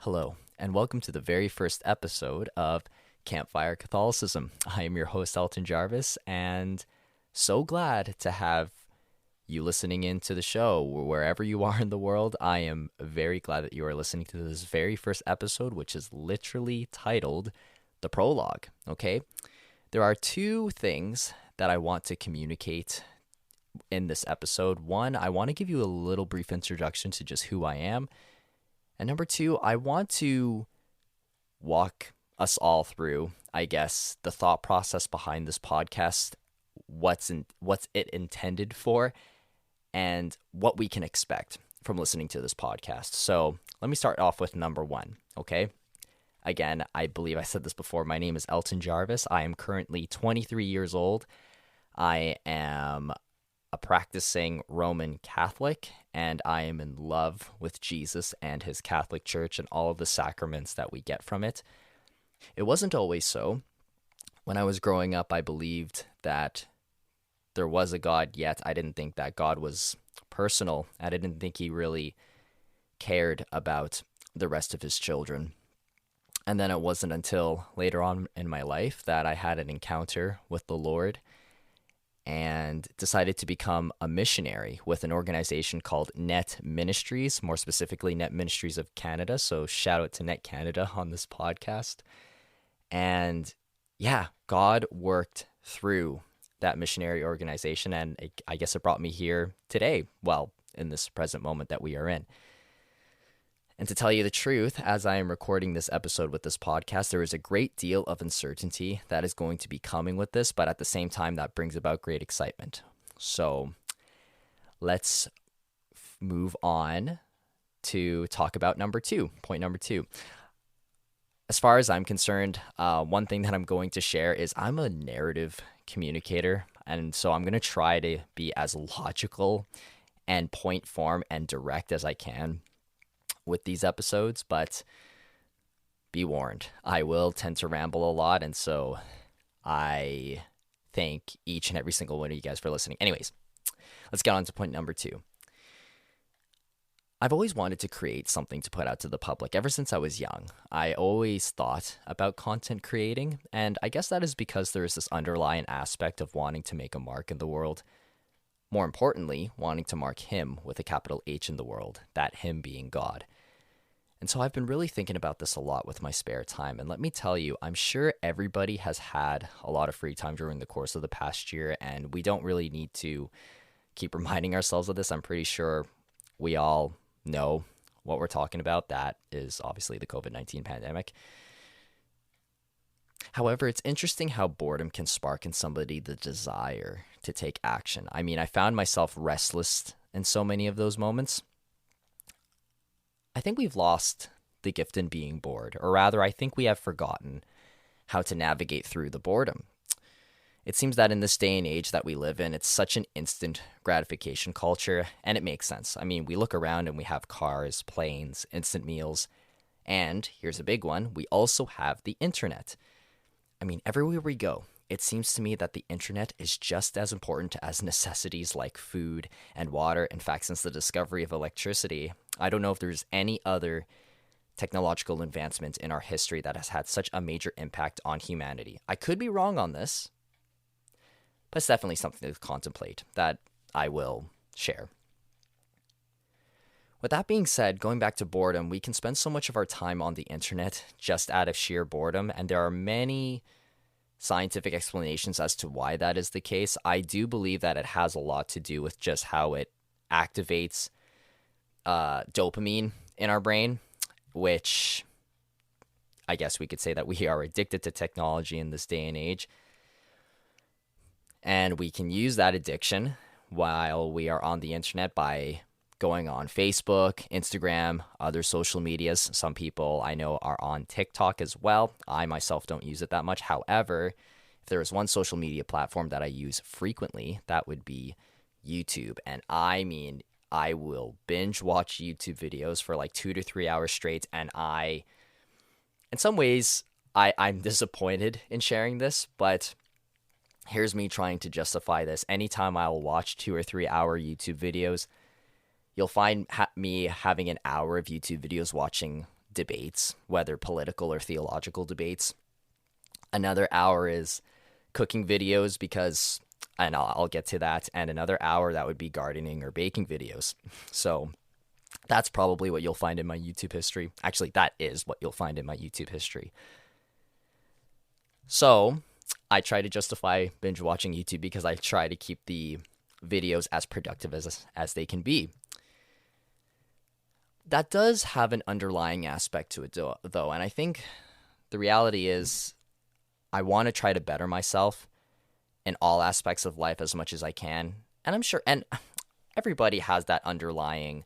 Hello, and welcome to the very first episode of Campfire Catholicism. I am your host, Elton Jarvis, and so glad to have you listening into the show wherever you are in the world. I am very glad that you are listening to this very first episode, which is literally titled The Prologue. Okay? There are two things that I want to communicate in this episode. One, I want to give you a little brief introduction to just who I am. And number two, I want to walk us all through, I guess, the thought process behind this podcast, what's it intended for, and what we can expect from listening to this podcast. So let me start off with number one, okay? Again, I believe I said this before. My name is Elton Jarvis. I am currently 23 years old. I am a practicing Roman Catholic, and I am in love with Jesus and his Catholic Church and all of the sacraments that we get from it. It wasn't always so. When I was growing up, I believed that there was a God, yet I didn't think that God was personal. I didn't think he really cared about the rest of his children. And then it wasn't until later on in my life that I had an encounter with the Lord and decided to become a missionary with an organization called Net Ministries, more specifically Net Ministries of Canada. So shout out to Net Canada on this podcast. And yeah, God worked through that missionary organization, and I guess it brought me here today, well, in this present moment that we are in. And to tell you the truth, as I am recording this episode with this podcast, there is a great deal of uncertainty that is going to be coming with this, but at the same time, that brings about great excitement. So let's move on to talk about point number two. As far as I'm concerned, one thing that I'm going to share is I'm a narrative communicator, and so I'm going to try to be as logical and point form and direct as I can with these episodes, but be warned, I will tend to ramble a lot, and so I thank each and every single one of you guys for listening. Anyways, let's get on to point number two. I've always wanted to create something to put out to the public ever since I was young. I always thought about content creating, and I guess that is because there is this underlying aspect of wanting to make a mark in the world. More importantly, wanting to mark him with a capital H in the world, that him being God. And so I've been really thinking about this a lot with my spare time. And let me tell you, I'm sure everybody has had a lot of free time during the course of the past year, and we don't really need to keep reminding ourselves of this. I'm pretty sure we all know what we're talking about. That is obviously the COVID-19 pandemic. However, it's interesting how boredom can spark in somebody the desire to take action. I mean, I found myself restless in so many of those moments. I think we've lost the gift in being bored, or rather, I think we have forgotten how to navigate through the boredom. It seems that in this day and age that we live in, it's such an instant gratification culture, and it makes sense. I mean, we look around and we have cars, planes, instant meals, and here's a big one, we also have the internet. I mean, everywhere we go, it seems to me that the internet is just as important as necessities like food and water. In fact, since the discovery of electricity, I don't know if there's any other technological advancement in our history that has had such a major impact on humanity. I could be wrong on this, but it's definitely something to contemplate that I will share. With that being said, going back to boredom, we can spend so much of our time on the internet just out of sheer boredom, and there are many scientific explanations as to why that is the case. I do believe that it has a lot to do with just how it activates dopamine in our brain, which I guess we could say that we are addicted to technology in this day and age. And we can use that addiction while we are on the internet by going on Facebook, Instagram, other social medias. Some people I know are on TikTok as well. I myself don't use it that much. However, if there is one social media platform that I use frequently, that would be YouTube. And I mean, I will binge watch YouTube videos for like 2 to 3 hours straight. And in some ways, I'm disappointed in sharing this, but here's me trying to justify this. Anytime I will watch 2 or 3 hour YouTube videos, you'll find me having an hour of YouTube videos watching debates, whether political or theological debates. Another hour is cooking videos because, and I'll get to that, and another hour that would be gardening or baking videos. So that's probably what you'll find in my YouTube history. Actually, that is what you'll find in my YouTube history. So I try to justify binge watching YouTube because I try to keep the videos as productive as they can be. That does have an underlying aspect to it, though, and I think the reality is I want to try to better myself in all aspects of life as much as I can. And I'm sure, and everybody has that underlying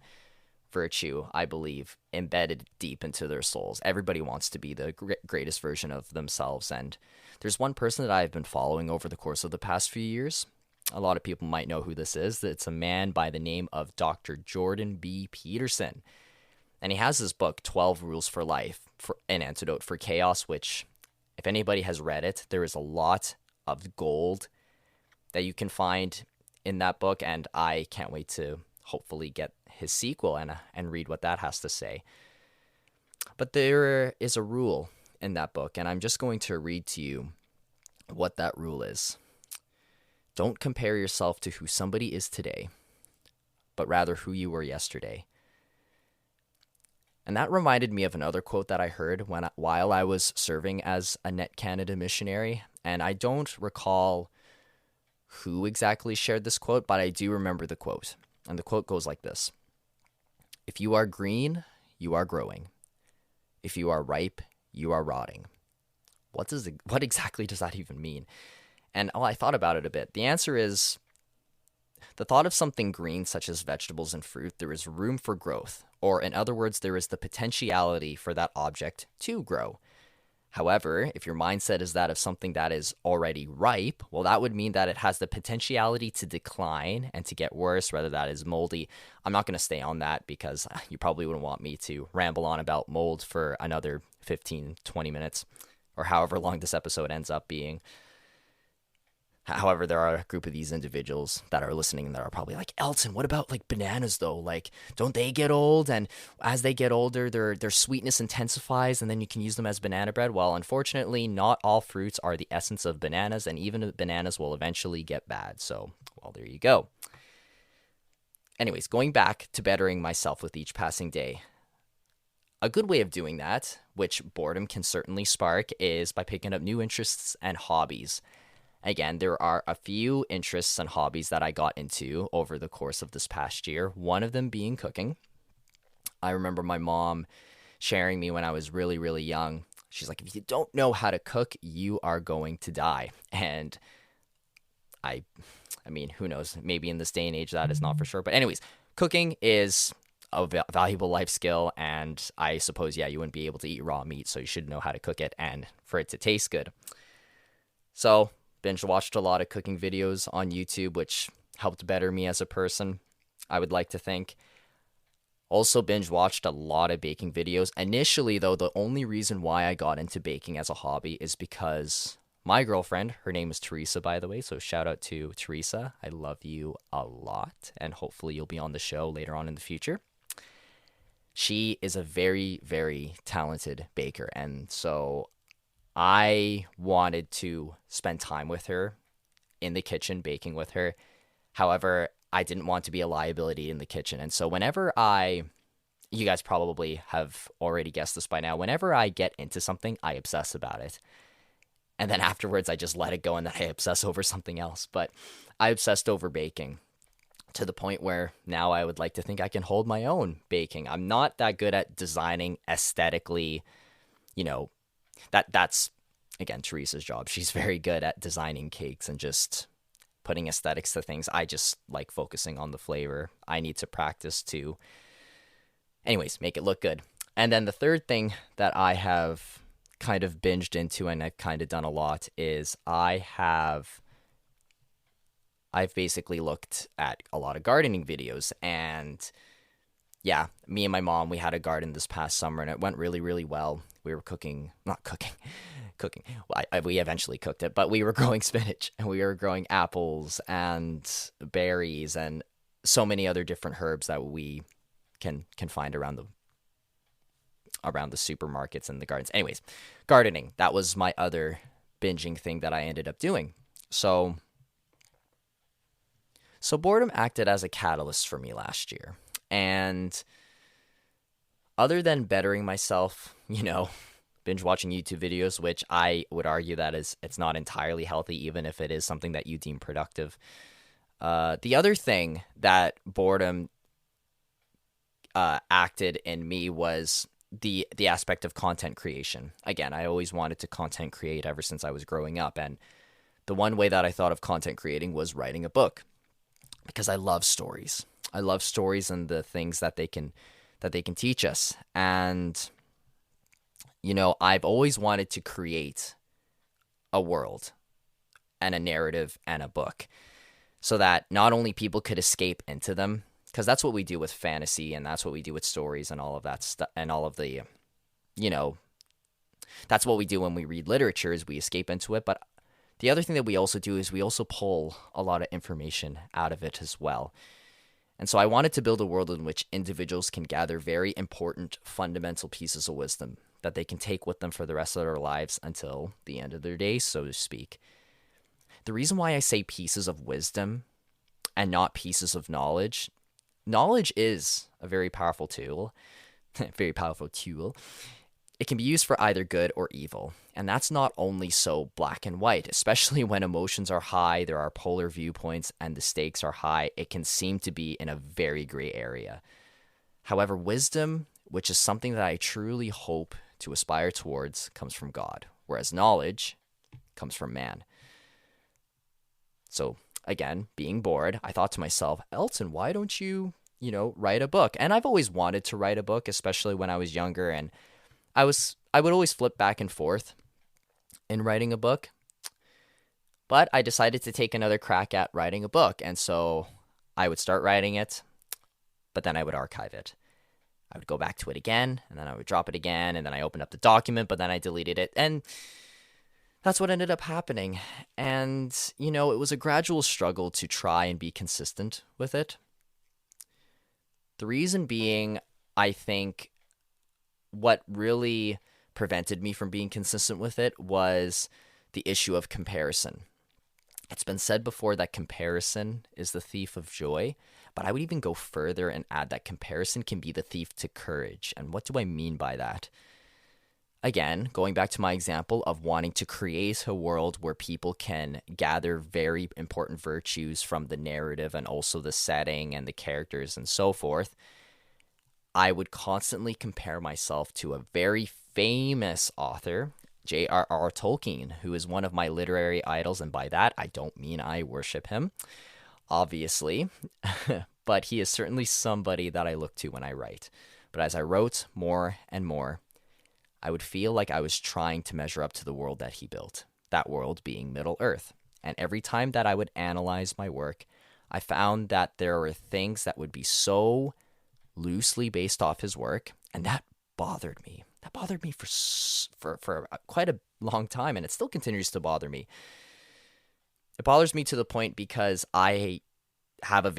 virtue, I believe, embedded deep into their souls. Everybody wants to be the greatest version of themselves. And there's one person that I've been following over the course of the past few years. A lot of people might know who this is. It's a man by the name of Dr. Jordan B. Peterson. And he has this book, 12 Rules for Life, An Antidote for Chaos, which, if anybody has read it, there is a lot of gold that you can find in that book. And I can't wait to hopefully get his sequel and read what that has to say. But there is a rule in that book, and I'm just going to read to you what that rule is. Don't compare yourself to who somebody is today, but rather who you were yesterday. And that reminded me of another quote that I heard while I was serving as a Net Canada missionary. And I don't recall who exactly shared this quote, but I do remember the quote. And the quote goes like this: "If you are green, you are growing. If you are ripe, you are rotting." What exactly does that even mean? And I thought about it a bit. The answer is, the thought of something green, such as vegetables and fruit, there is room for growth. Or in other words, there is the potentiality for that object to grow. However, if your mindset is that of something that is already ripe, well, that would mean that it has the potentiality to decline and to get worse, whether that is moldy. I'm not going to stay on that because you probably wouldn't want me to ramble on about mold for another 15, 20 minutes, or however long this episode ends up being. However, there are a group of these individuals that are listening that are probably like, Elton, what about like bananas though? Like, don't they get old? And as they get older, their sweetness intensifies and then you can use them as banana bread. Well, unfortunately, not all fruits are the essence of bananas, and even bananas will eventually get bad. So, well, there you go. Anyways, going back to bettering myself with each passing day. A good way of doing that, which boredom can certainly spark, is by picking up new interests and hobbies. Again, there are a few interests and hobbies that I got into over the course of this past year, one of them being cooking. I remember my mom sharing me when I was really, really young. She's like, if you don't know how to cook, you are going to die. And I mean, who knows? Maybe in this day and age that is not for sure. But anyways, cooking is a valuable life skill. And I suppose, yeah, you wouldn't be able to eat raw meat, so you should know how to cook it and for it to taste good. So binge watched a lot of cooking videos on YouTube, which helped better me as a person, I would like to think. Also binge watched a lot of baking videos. Initially, though, the only reason why I got into baking as a hobby is because my girlfriend, her name is Teresa, by the way, so shout out to Teresa. I love you a lot, and hopefully you'll be on the show later on in the future. She is a very, very talented baker, and so I wanted to spend time with her in the kitchen, baking with her. However, I didn't want to be a liability in the kitchen. And so whenever you guys probably have already guessed this by now, whenever I get into something, I obsess about it. And then afterwards, I just let it go and then I obsess over something else. But I obsessed over baking to the point where now I would like to think I can hold my own baking. I'm not that good at designing aesthetically, that's, again, Teresa's job. She's very good at designing cakes and just putting aesthetics to things. I just like focusing on the flavor. I need to practice to, anyways, make it look good. And then the third thing that I have kind of binged into and I've kind of done a lot is I've basically looked at a lot of gardening videos. And yeah, me and my mom, we had a garden this past summer and it went really, really well. We were cooking. Well, we eventually cooked it, but we were growing spinach and we were growing apples and berries and so many other different herbs that we can find around around the supermarkets and the gardens. Anyways, gardening, that was my other binging thing that I ended up doing. So boredom acted as a catalyst for me last year. And other than bettering myself, binge watching YouTube videos, which I would argue that it's not entirely healthy, even if it is something that you deem productive. The other thing that boredom acted in me was the aspect of content creation. Again, I always wanted to content create ever since I was growing up, and the one way that I thought of content creating was writing a book, because I love stories. I love stories and the things that they can teach us. And I've always wanted to create a world and a narrative and a book so that not only people could escape into them, because that's what we do with fantasy and that's what we do with stories and all of that stuff and all of the, that's what we do when we read literature is we escape into it. But the other thing that we also do is we also pull a lot of information out of it as well. And so I wanted to build a world in which individuals can gather very important fundamental pieces of wisdom that they can take with them for the rest of their lives until the end of their days, so to speak. The reason why I say pieces of wisdom and not pieces of knowledge is a very powerful tool, It can be used for either good or evil. And that's not only so black and white, especially when emotions are high, there are polar viewpoints, and the stakes are high. It can seem to be in a very gray area. However, wisdom, which is something that I truly hope to aspire towards, comes from God, whereas knowledge comes from man. So again, being bored, I thought to myself, Elton, why don't you, write a book? And I've always wanted to write a book, especially when I was younger, and I would always flip back and forth in writing a book, but I decided to take another crack at writing a book. And so I would start writing it, but then I would archive it. I would go back to it again, and then I would drop it again, and then I opened up the document, but then I deleted it. And that's what ended up happening. And, it was a gradual struggle to try and be consistent with it. The reason being, I think, what really prevented me from being consistent with it was the issue of comparison. It's been said before that comparison is the thief of joy, but I would even go further and add that comparison can be the thief to courage. And what do I mean by that? Again, going back to my example of wanting to create a world where people can gather very important virtues from the narrative and also the setting and the characters and so forth, I would constantly compare myself to a very famous author, J.R.R. Tolkien, who is one of my literary idols, and by that, I don't mean I worship him, obviously, but he is certainly somebody that I look to when I write. But as I wrote more and more, I would feel like I was trying to measure up to the world that he built, that world being Middle-earth. And every time that I would analyze my work, I found that there were things that would be so loosely based off his work, and that bothered me. That bothered me for quite a long time, and it still continues to bother me. It bothers me to the point because I have a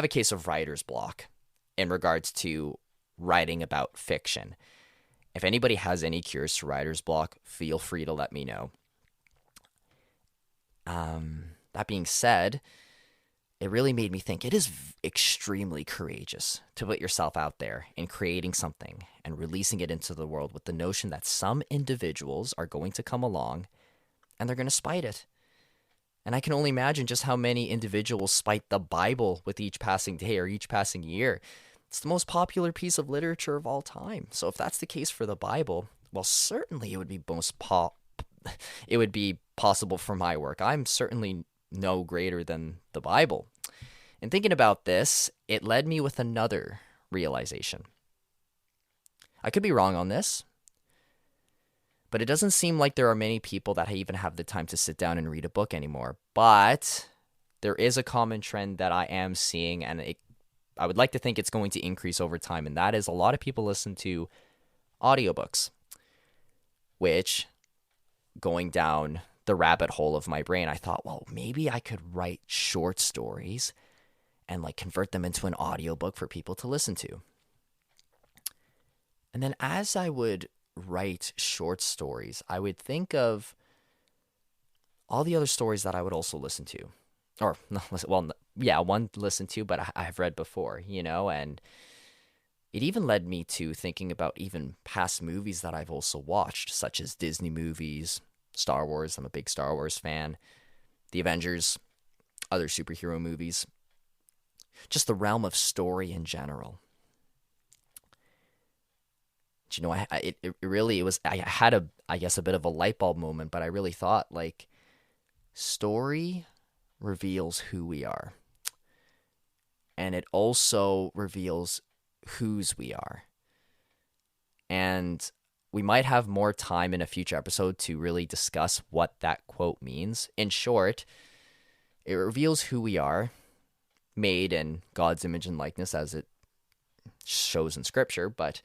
case of writer's block in regards to writing about fiction. If anybody has any cures to writer's block, feel free to let me know. That being said, it really made me think it is extremely courageous to put yourself out there in creating something and releasing it into the world with the notion that some individuals are going to come along and they're going to spite it. And I can only imagine just how many individuals spite the Bible with each passing day or each passing year. It's the most popular piece of literature of all time. So if that's the case for the Bible, well, certainly it would be it would be possible for my work. I'm certainly no greater than the Bible. And thinking about this, it led me with another realization. I could be wrong on this, but it doesn't seem like there are many people that even have the time to sit down and read a book anymore. But there is a common trend that I am seeing, and I would like to think it's going to increase over time, and that is a lot of people listen to audiobooks, which, going down the rabbit hole of my brain, I thought, well, maybe I could write short stories and convert them into an audiobook for people to listen to. And then as I would write short stories, I would think of all the other stories that I would also listen to. Or, not listen, well, yeah, one listen to, but I have read before, and it even led me to thinking about even past movies that I've also watched, such as Disney movies, Star Wars. I'm a big Star Wars fan. The Avengers, other superhero movies. Just the realm of story in general. I had I guess, a bit of a light bulb moment, but I really thought, like, story reveals who we are. And it also reveals whose we are. And we might have more time in a future episode to really discuss what that quote means. In short, it reveals who we are, made in God's image and likeness as it shows in Scripture, but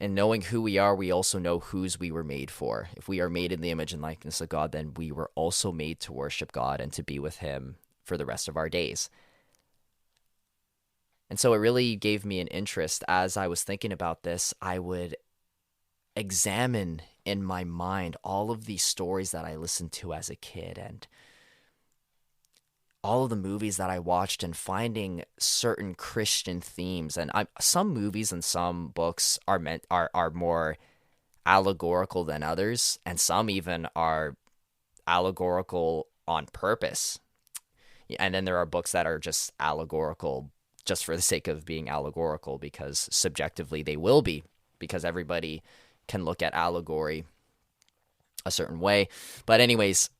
in knowing who we are, we also know whose we were made for. If we are made in the image and likeness of God, then we were also made to worship God and to be with Him for the rest of our days. And so it really gave me an interest. As I was thinking about this, I would examine in my mind all of these stories that I listened to as a kid and all of the movies that I watched, and finding certain Christian themes. And some movies and some books are more allegorical than others, and some even are allegorical on purpose. And then there are books that are just allegorical just for the sake of being allegorical, because subjectively they will be, because everybody can look at allegory a certain way. But anyways,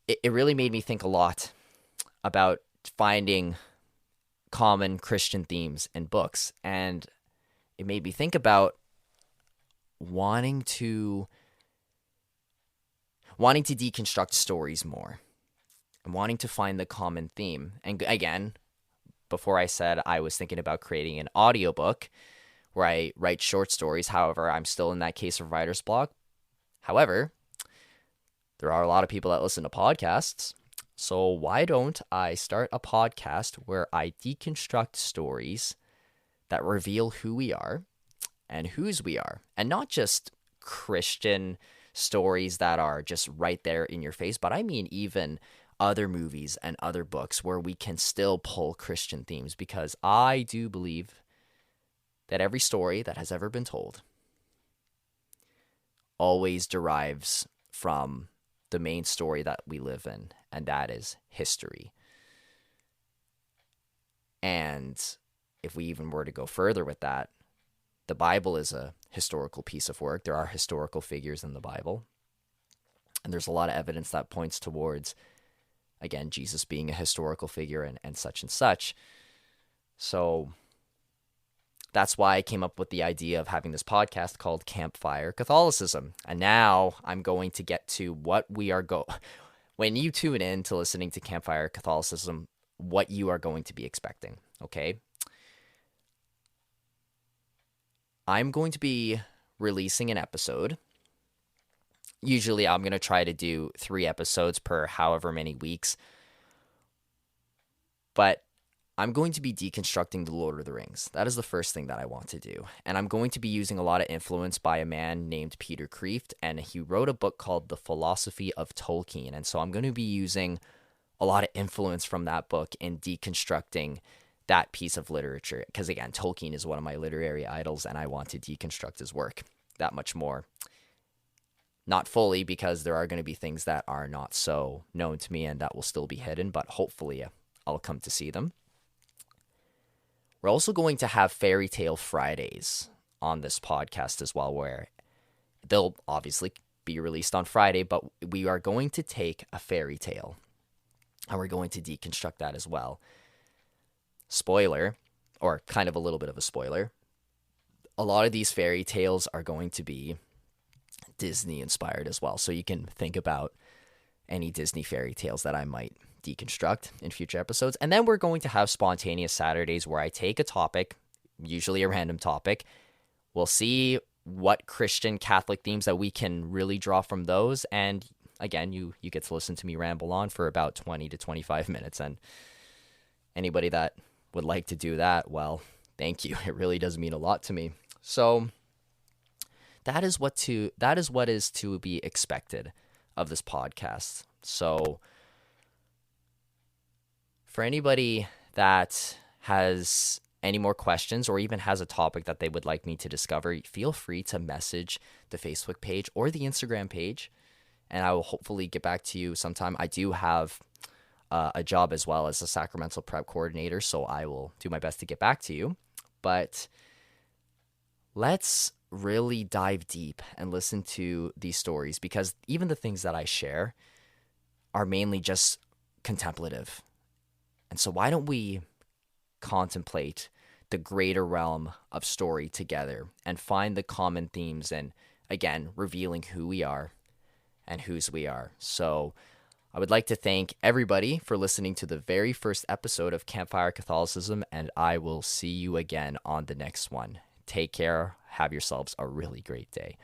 it really made me think a lot about finding common Christian themes in books. And it made me think about wanting to deconstruct stories more and wanting to find the common theme. And again, before I said I was thinking about creating an audiobook where I write short stories. However, I'm still in that case of writer's block. However, there are a lot of people that listen to podcasts. So why don't I start a podcast where I deconstruct stories that reveal who we are and whose we are, and not just Christian stories that are just right there in your face, but I mean even other movies and other books where we can still pull Christian themes, because I do believe that every story that has ever been told always derives from the main story that we live in, and that is history. And if we even were to go further with that, the Bible is a historical piece of work. There are historical figures in the Bible, and there's a lot of evidence that points towards, again, Jesus being a historical figure and such and such. So that's why I came up with the idea of having this podcast called Campfire Catholicism. And now I'm going to get to what we are when you tune in to listening to Campfire Catholicism, what you are going to be expecting, okay? I'm going to be releasing an episode. Usually I'm going to try to do 3 episodes per however many weeks. But I'm going to be deconstructing the Lord of the Rings. That is the first thing that I want to do. And I'm going to be using a lot of influence by a man named Peter Kreeft, and he wrote a book called The Philosophy of Tolkien. And so I'm going to be using a lot of influence from that book in deconstructing that piece of literature. Because again, Tolkien is one of my literary idols, and I want to deconstruct his work that much more. Not fully, because there are going to be things that are not so known to me and that will still be hidden, but hopefully I'll come to see them. We're also going to have Fairy Tale Fridays on this podcast as well, where they'll obviously be released on Friday, but we are going to take a fairy tale and we're going to deconstruct that as well. Spoiler, or kind of a little bit of a spoiler, a lot of these fairy tales are going to be Disney inspired as well. So you can think about any Disney fairy tales that I might deconstruct in future episodes. And then we're going to have spontaneous Saturdays where I take a topic, usually a random topic. We'll see what Christian Catholic themes that we can really draw from those. And again, you get to listen to me ramble on for about 20 to 25 minutes. And anybody that would like to do that, well, thank you. It really does mean a lot to me. So that is what is to be expected of this podcast. So for anybody that has any more questions or even has a topic that they would like me to discover, feel free to message the Facebook page or the Instagram page, and I will hopefully get back to you sometime. I do have a job as well as a sacramental prep coordinator, so I will do my best to get back to you. But let's really dive deep and listen to these stories, because even the things that I share are mainly just contemplative. And so why don't we contemplate the greater realm of story together and find the common themes, and again, revealing who we are and whose we are. So I would like to thank everybody for listening to the very first episode of Campfire Catholicism, and I will see you again on the next one. Take care. Have yourselves a really great day.